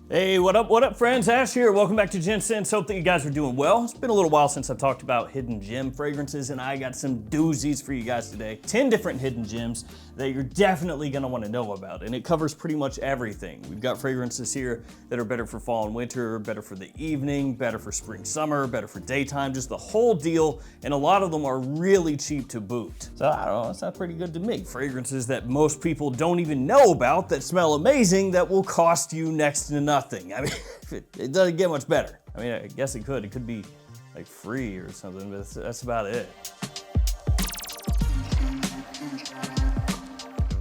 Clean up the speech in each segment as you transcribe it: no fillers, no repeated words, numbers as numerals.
Hey, what up, friends? Ash here. Welcome back to Gents. Hope that you guys are doing well. It's been a little while since I've talked about hidden gem fragrances, and I got some doozies for you guys today. 10 different hidden gems that you're definitely gonna wanna know about, and it covers pretty much everything. We've got fragrances here that are better for fall and winter, better for the evening, better for spring, summer, better for daytime, just the whole deal, and a lot of them are really cheap to boot. So I don't know, that sounds pretty good to me. Fragrances that most people don't even know about that smell amazing that will cost you next to nothing. I mean, it doesn't get much better. I mean, I guess it could be like free or something, but that's about it.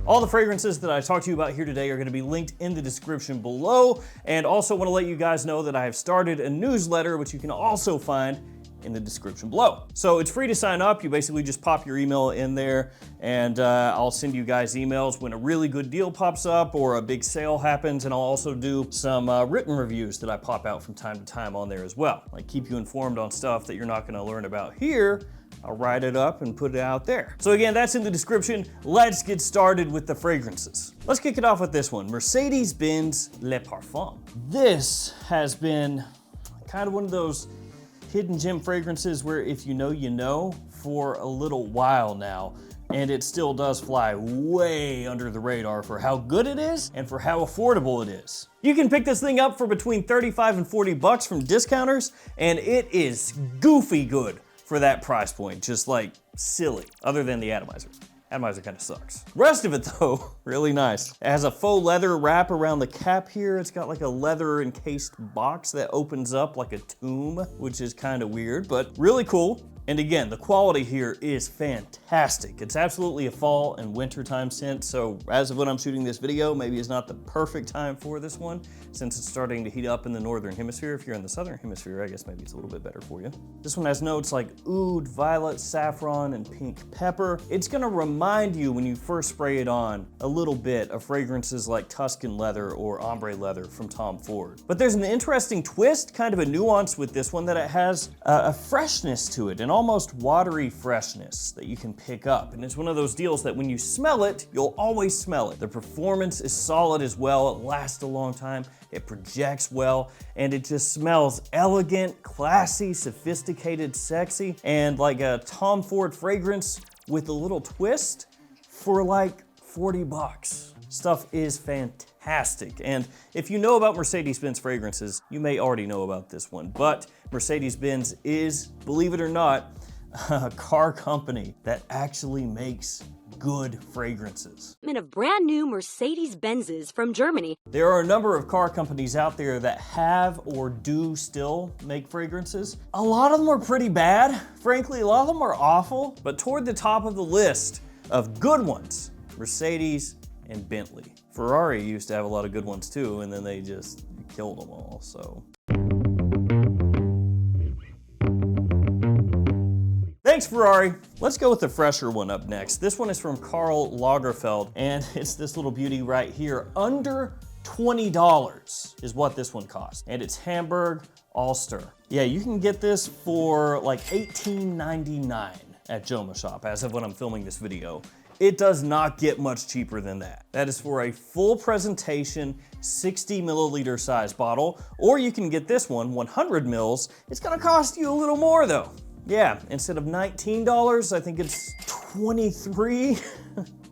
All the fragrances that I talked to you about here today are gonna be linked in the description below, and also wanna let you guys know that I have started a newsletter, which you can also find in the description below. So it's free to sign up. You basically just pop your email in there, and I'll send you guys emails when a really good deal pops up or a big sale happens, and I'll also do some written reviews that I pop out from time to time on there as well. Like keep you informed on stuff that you're not gonna learn about here. I'll write it up and put it out there. So again, that's in the description. Let's get started with the fragrances. Let's kick it off with this one, Mercedes-Benz Le Parfum. This has been kind of one of those hidden gem fragrances where if you know for a little while now, and it still does fly way under the radar for how good it is and for how affordable it is. You can pick this thing up for between 35 and 40 bucks from discounters, and it is goofy good for that price point, just like silly, other than the atomizer. Atomizer kind of sucks. Rest of it though, really nice. It has a faux leather wrap around the cap here. It's got like a leather encased box that opens up like a tomb, which is kind of weird, but really cool. And again, the quality here is fantastic. It's absolutely a fall and winter time scent, so as of when I'm shooting this video, maybe it's not the perfect time for this one, since it's starting to heat up in the northern hemisphere. If you're in the southern hemisphere, I guess maybe it's a little bit better for you. This one has notes like oud, violet, saffron, and pink pepper. It's gonna remind you when you first spray it on a little bit of fragrances like Tuscan leather or ombre leather from Tom Ford. But there's an interesting twist, kind of a nuance with this one, that it has a freshness to it, an almost watery freshness that you can pick up. And it's one of those deals that when you smell it, you'll always smell it. The performance is solid as well. It lasts a long time. It projects well, and it just smells elegant, classy, sophisticated, sexy, and like a Tom Ford fragrance with a little twist for like 40 bucks. Stuff is fantastic. And if you know about Mercedes-Benz fragrances, you may already know about this one, but Mercedes-Benz is, believe it or not, a car company that actually makes good fragrances. Of brand new Mercedes-Benzes from Germany. There are a number of car companies out there that have or do still make fragrances. A lot of them are pretty bad. Frankly, a lot of them are awful, but toward the top of the list of good ones, Mercedes and Bentley. Ferrari used to have a lot of good ones too, and then they just killed them all, so. Thanks, Ferrari. Let's go with the fresher one up next. This one is from Karl Lagerfeld, and it's this little beauty right here. Under $20 is what this one costs, and it's Hamburg Ulster. Yeah, you can get this for like $18.99 at Joma Shop as of when I'm filming this video. It does not get much cheaper than that. That is for a full presentation, 60 milliliter size bottle, or you can get this one, 100 mils. It's gonna cost you a little more though. Yeah, instead of $19, I think it's $23.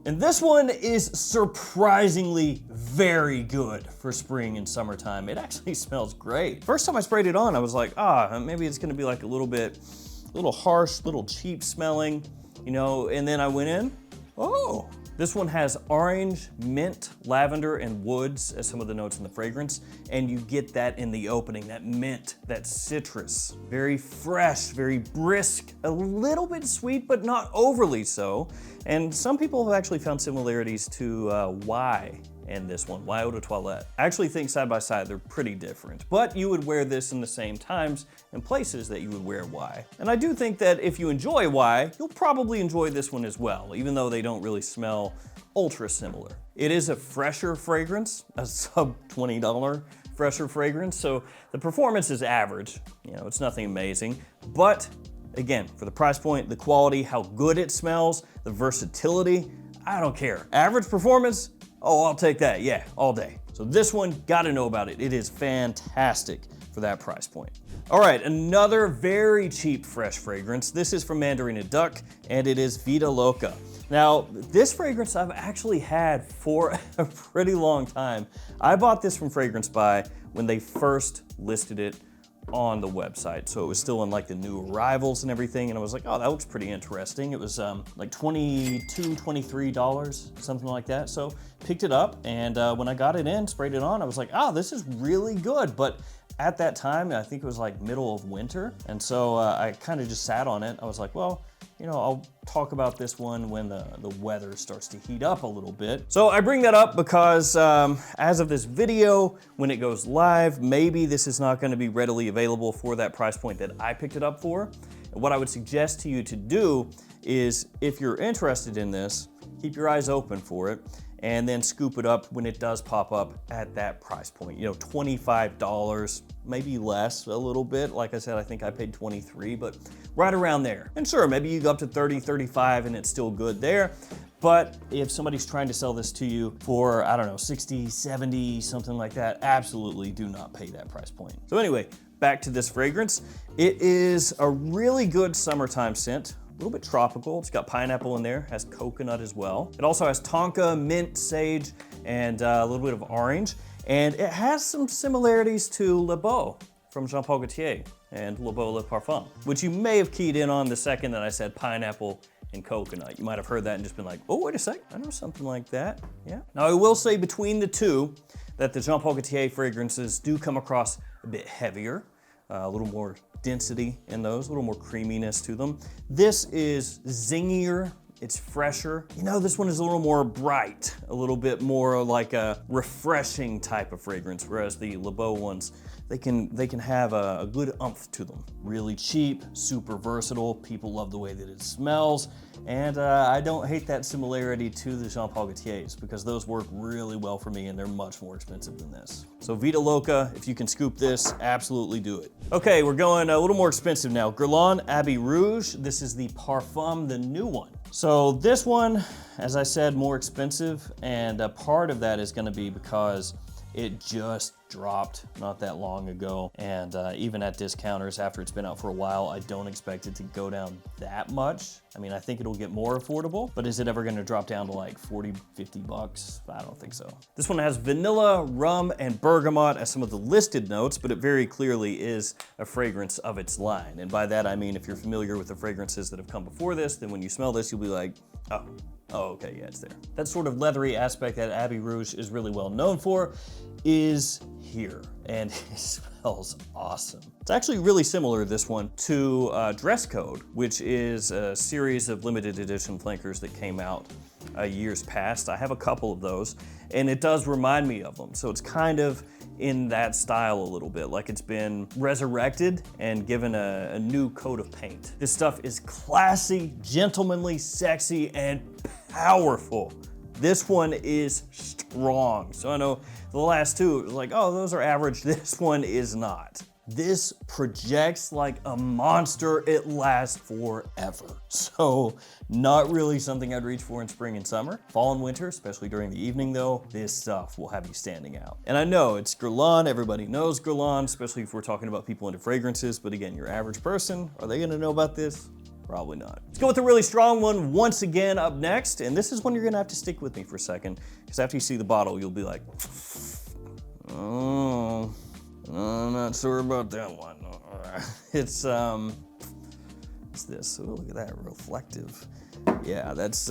And this one is surprisingly very good for spring and summertime. It actually smells great. First time I sprayed it on, I was like, maybe it's gonna be like a little harsh, little cheap smelling, you know, and then I went in, oh. This one has orange, mint, lavender, and woods as some of the notes in the fragrance, and you get that in the opening, that mint, that citrus. Very fresh, very brisk, a little bit sweet, but not overly so. And some people have actually found similarities to Y and this one, Y Eau de Toilette. I actually think side by side they're pretty different, but you would wear this in the same times and places that you would wear Y. And I do think that if you enjoy Y, you'll probably enjoy this one as well, even though they don't really smell ultra similar. It is a fresher fragrance, a sub $20 fresher fragrance, so the performance is average. You know, it's nothing amazing, but again, for the price point, the quality, how good it smells, the versatility, I don't care. Average performance, oh, I'll take that, yeah, all day. So this one, gotta know about it. It is fantastic for that price point. All right, another very cheap fresh fragrance. This is from Mandarina Duck, and it is Vida Loca. Now, this fragrance I've actually had for a pretty long time. I bought this from Fragrance Buy when they first listed it on the website. So it was still in like the new arrivals and everything. And I was like, oh, that looks pretty interesting. It was like $22, $23, something like that. So picked it up, and when I got it in, sprayed it on, I was like, oh, this is really good. But at that time, I think it was like middle of winter. And so I kind of just sat on it. I was like, well, you know, I'll talk about this one when the weather starts to heat up a little bit. So I bring that up because as of this video, when it goes live, maybe this is not gonna be readily available for that price point that I picked it up for. And what I would suggest to you to do is, if you're interested in this, keep your eyes open for it, and then scoop it up when it does pop up at that price point. You know, $25, maybe less a little bit. Like I said, I think I paid 23, but right around there. And sure, maybe you go up to 30, 35 and it's still good there. But if somebody's trying to sell this to you for, I don't know, 60, 70, something like that, absolutely do not pay that price point. So anyway, back to this fragrance. It is a really good summertime scent. A little bit tropical. It's got pineapple in there, has coconut as well. It also has tonka, mint, sage, and a little bit of orange. And it has some similarities to Le Beau from Jean Paul Gaultier and Le Beau Le Parfum, which you may have keyed in on the second that I said pineapple and coconut. You might have heard that and just been like, oh, wait a sec, I know something like that, yeah. Now I will say between the two that the Jean Paul Gaultier fragrances do come across a bit heavier, a little more density in those, a little more creaminess to them. This is zingier, it's fresher. You know, this one is a little more bright, a little bit more like a refreshing type of fragrance, whereas the Le Beau ones, they can have a good oomph to them. Really cheap, super versatile. People love the way that it smells. And I don't hate that similarity to the Jean Paul Gaultiers, because those work really well for me and they're much more expensive than this. So Vida Loca, if you can scoop this, absolutely do it. Okay, we're going a little more expensive now. Guerlain Abbey Rouge. This is the Parfum, the new one. So this one, as I said, more expensive, and a part of that is gonna be because it just dropped not that long ago, and even at discounters after it's been out for a while, I don't expect it to go down that much. I mean, I think it'll get more affordable, but is it ever gonna drop down to like 40, 50 bucks? I don't think so. This one has vanilla, rum, and bergamot as some of the listed notes, but it very clearly is a fragrance of its line. And by that, I mean, if you're familiar with the fragrances that have come before this, then when you smell this, you'll be like, oh, okay, yeah, it's there. That sort of leathery aspect that Abbey Rouge is really well known for is here, and it smells awesome. It's actually really similar, this one, to Dress Code, which is a series of limited edition flankers that came out years past. I have a couple of those, and it does remind me of them. So it's kind of in that style a little bit, like it's been resurrected and given a new coat of paint. This stuff is classy, gentlemanly, sexy, and powerful. This one is strong. So I know the last two, it was like, oh, those are average. This one is not. This projects like a monster. It lasts forever. So not really something I'd reach for in spring and summer. Fall and winter, especially during the evening though, this stuff will have you standing out. And I know it's Guerlain, everybody knows Guerlain, especially if we're talking about people into fragrances, but again, your average person, are they gonna know about this? Probably not. Let's go with a really strong one once again up next, and this is one you're gonna have to stick with me for a second, because after you see the bottle, you'll be like, oh, I'm not sure about that one. It's this. Oh, look at that, reflective. Yeah, that's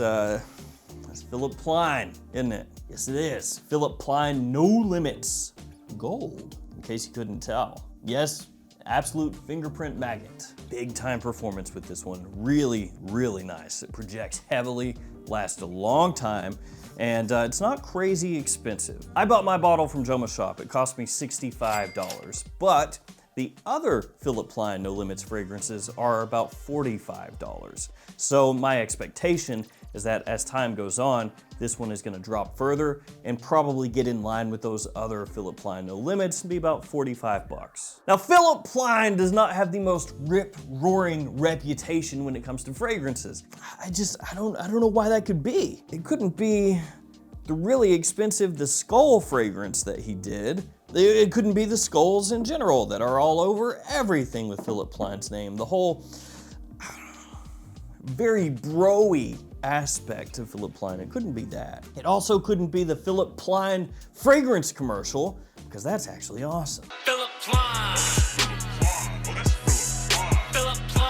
Philippe Plein, isn't it? Yes, it is. Philippe Plein No Limits Gold, in case you couldn't tell. Yes, absolute fingerprint magnet. Big time performance with this one. Really, really nice. It projects heavily, lasts a long time, and it's not crazy expensive. I bought my bottle from Joma's shop. It cost me $65, but the other Philippe Plein No Limits fragrances are about $45. So my expectation is that as time goes on, this one is gonna drop further and probably get in line with those other Philippe Plein No Limits and be about 45 bucks. Now, Philippe Plein does not have the most rip-roaring reputation when it comes to fragrances. I don't know why that could be. It couldn't be the really expensive The Skull fragrance that he did. It couldn't be the skulls in general that are all over everything with Philip Plein's name. The whole very bro-y aspect of Philip Plein, it couldn't be that. It also couldn't be the Philip Plein fragrance commercial, because that's actually awesome. Philip Plein. Philip Plein.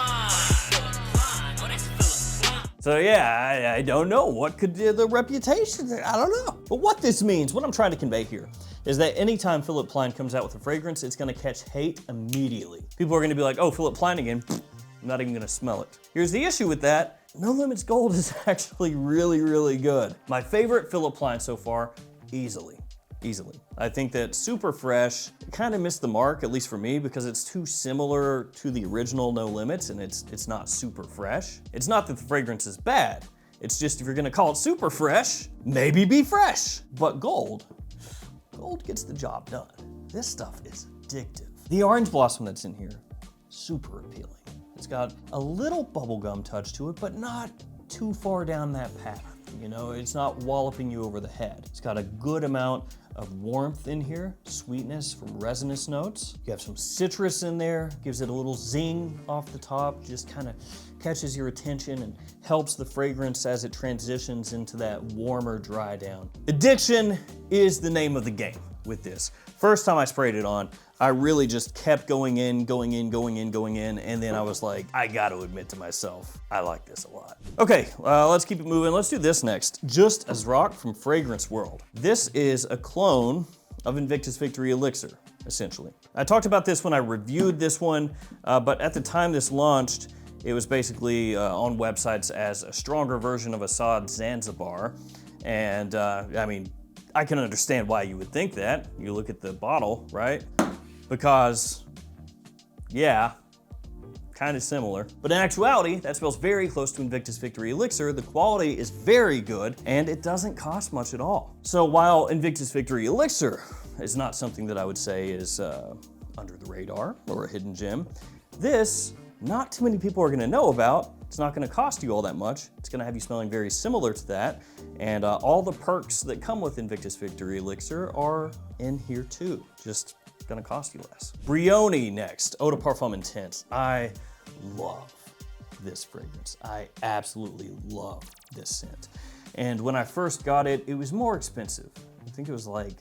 So yeah, I don't know what could the reputation, I don't know. But what this means, what I'm trying to convey here, is that anytime Philip Plein comes out with a fragrance, it's gonna catch hate immediately. People are gonna be like, oh, Philip Plein again, I'm not even gonna smell it. Here's the issue with that. No Limits Gold is actually really, really good. My favorite Philip Plein so far, easily. I think that Super Fresh kind of missed the mark, at least for me, because it's too similar to the original No Limits, and it's not super fresh. It's not that the fragrance is bad. It's just if you're gonna call it super fresh, maybe be fresh. But Gold gets the job done. This stuff is addictive. The orange blossom that's in here, super appealing. It's got a little bubblegum touch to it, but not too far down that path. You know, it's not walloping you over the head. It's got a good amount of warmth in here, sweetness from resinous notes. You have some citrus in there, gives it a little zing off the top, just kind of catches your attention and helps the fragrance as it transitions into that warmer dry down. Addiction is the name of the game with this. First time I sprayed it on, I really just kept going in, and then I was like, I gotta admit to myself, I like this a lot. Okay, let's keep it moving. Let's do this next. Just As Rock from Fragrance World. This is a clone of Invictus Victory Elixir, essentially. I talked about this when I reviewed this one, but at the time this launched, it was basically on websites as a stronger version of Assad Zanzibar. And I mean, I can understand why you would think that. You look at the bottle, right? Because, yeah, kind of similar. But in actuality, that smells very close to Invictus Victory Elixir. The quality is very good, and it doesn't cost much at all. So while Invictus Victory Elixir is not something that I would say is under the radar or a hidden gem, this, not too many people are gonna know about. It's not gonna cost you all that much. It's gonna have you smelling very similar to that. And all the perks that come with Invictus Victory Elixir are in here too. Just gonna cost you less. Brioni next, Eau de Parfum Intense. I love this fragrance. I absolutely love this scent. And when I first got it, it was more expensive. I think it was like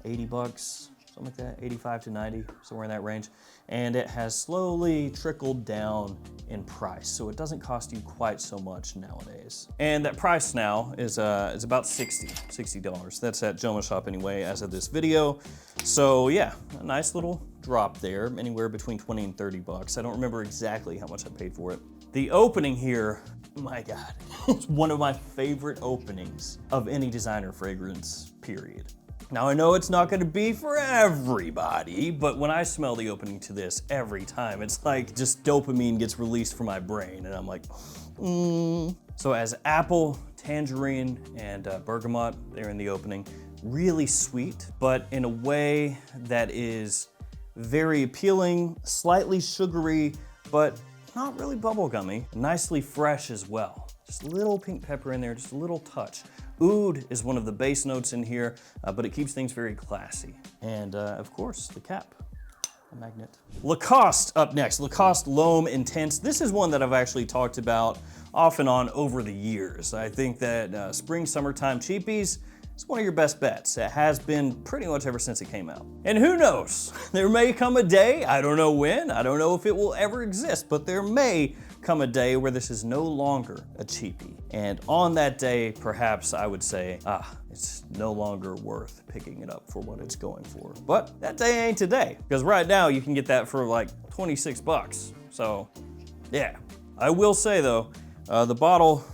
80 bucks, something like that, 85 to 90, somewhere in that range. And it has slowly trickled down in price, so it doesn't cost you quite so much nowadays. And that price now is about $60. That's at Joma Shop anyway, as of this video. So yeah, a nice little drop there, anywhere between 20 and 30 bucks. I don't remember exactly how much I paid for it. The opening here, my God, it's one of my favorite openings of any designer fragrance, period. Now I know it's not gonna be for everybody, but when I smell the opening to this every time, it's like just dopamine gets released from my brain and I'm like, So as apple, tangerine, and bergamot, they're in the opening. Really sweet, but in a way that is very appealing, slightly sugary, but not really bubblegummy. Nicely fresh as well. Just a little pink pepper in there, just a little touch. Oud is one of the base notes in here, but it keeps things very classy. And of course, the cap, a magnet. Lacoste up next, Lacoste L'Homme Intense. This is one that I've actually talked about off and on over the years. I think that spring, summertime cheapies, it's one of your best bets. It has been pretty much ever since it came out. And who knows, there may come a day, I don't know when, I don't know if it will ever exist, but there may come a day where this is no longer a cheapie. And on that day, perhaps I would say, it's no longer worth picking it up for what it's going for. But that day ain't today, because right now you can get that for like 26 bucks. So yeah, I will say though, the bottle,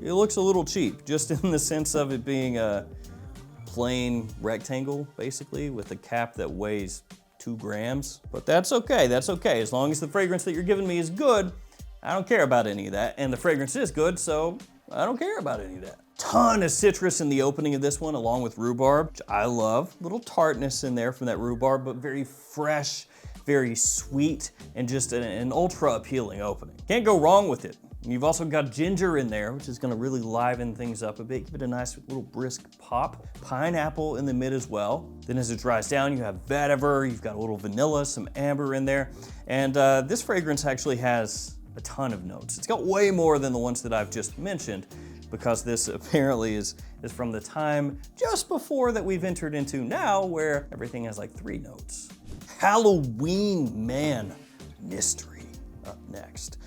it looks a little cheap, just in the sense of it being a plain rectangle, basically, with a cap that weighs 2 grams. But that's okay, that's okay. As long as the fragrance that you're giving me is good, I don't care about any of that. And the fragrance is good, so I don't care about any of that. Ton of citrus in the opening of this one, along with rhubarb, which I love. Little tartness in there from that rhubarb, but very fresh, very sweet, and just an ultra appealing opening. Can't go wrong with it. And you've also got ginger in there, which is gonna really liven things up a bit, give it a nice little brisk pop. Pineapple in the mid as well. Then as it dries down, you have vetiver, you've got a little vanilla, some amber in there. And this fragrance actually has a ton of notes. It's got way more than the ones that I've just mentioned, because this apparently is from the time just before that we've entered into now, where everything has like 3 notes. Halloween Man Mystery up next.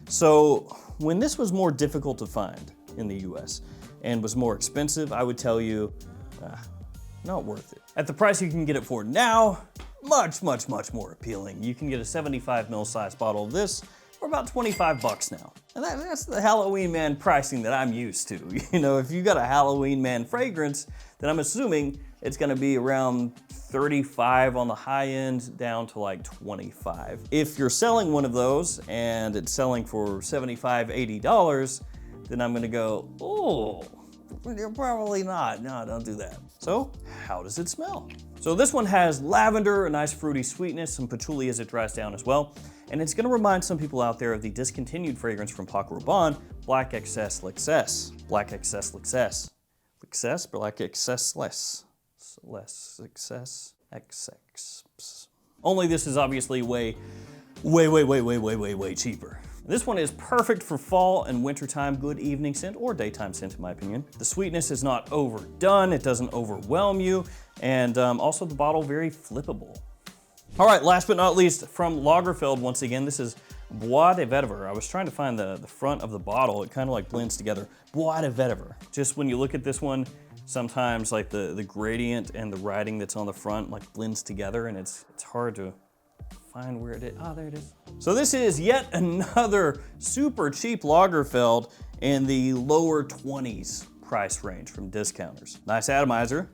So when this was more difficult to find in the US and was more expensive, I would tell you, not worth it. At the price you can get it for now, much, much, much more appealing. You can get a 75 ml size bottle of this for about 25 bucks now. And that's the Halloween Man pricing that I'm used to. You know, if you got a Halloween Man fragrance, then I'm assuming it's gonna be around 35 on the high end down to like 25. If you're selling one of those and it's selling for $75, $80, then I'm gonna go, oh, probably not. No, don't do that. So how does it smell? So this one has lavender, a nice fruity sweetness, some patchouli as it dries down as well. And it's gonna remind some people out there of the discontinued fragrance from Paco Rabanne, Black Excess Lexess. Black Excess Lexess. Lexess, Black Excess Less. Less Excess, XX. Only this is obviously way cheaper. This one is perfect for fall and wintertime, good evening scent or daytime scent in my opinion. The sweetness is not overdone, it doesn't overwhelm you, and also the bottle very flippable. All right, last but not least, from Lagerfeld, once again, this is Bois de Vetiver. I was trying to find the front of the bottle, it kind of like blends together. Bois de Vetiver. Just when you look at this one, sometimes like the gradient and the writing that's on the front like blends together, and it's hard to find where it is. Oh, there it is. So this is yet another super cheap Lagerfeld in the lower 20s price range from discounters. Nice atomizer.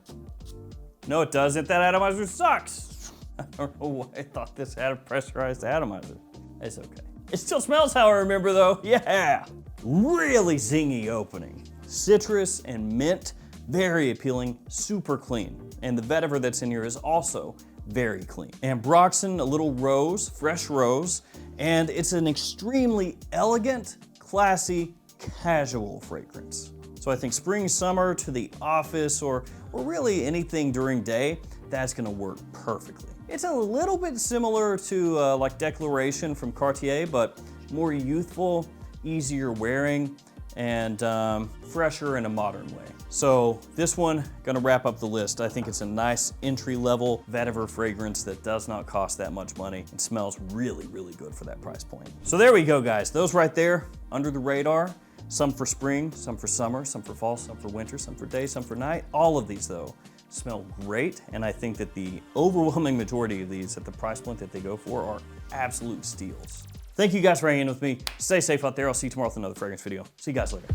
No, it doesn't. That atomizer sucks. I don't know why I thought this had a pressurized atomizer. It's okay. It still smells how I remember though. Yeah. Really zingy opening. Citrus and mint, very appealing, super clean. And the vetiver that's in here is also very clean. Ambroxan, a little rose, fresh rose, and it's an extremely elegant, classy, casual fragrance. So I think spring, summer, to the office, or really anything during day, that's gonna work perfectly. It's a little bit similar to like Declaration from Cartier, but more youthful, easier wearing, and fresher in a modern way. So this one, gonna wrap up the list. I think it's a nice entry-level vetiver fragrance that does not cost that much money and smells really, really good for that price point. So there we go, guys. Those right there, under the radar. Some for spring, some for summer, some for fall, some for winter, some for day, some for night. All of these, though, smell great, and I think that the overwhelming majority of these at the price point that they go for are absolute steals. Thank you guys for hanging with me. Stay safe out there. I'll see you tomorrow with another fragrance video. See you guys later.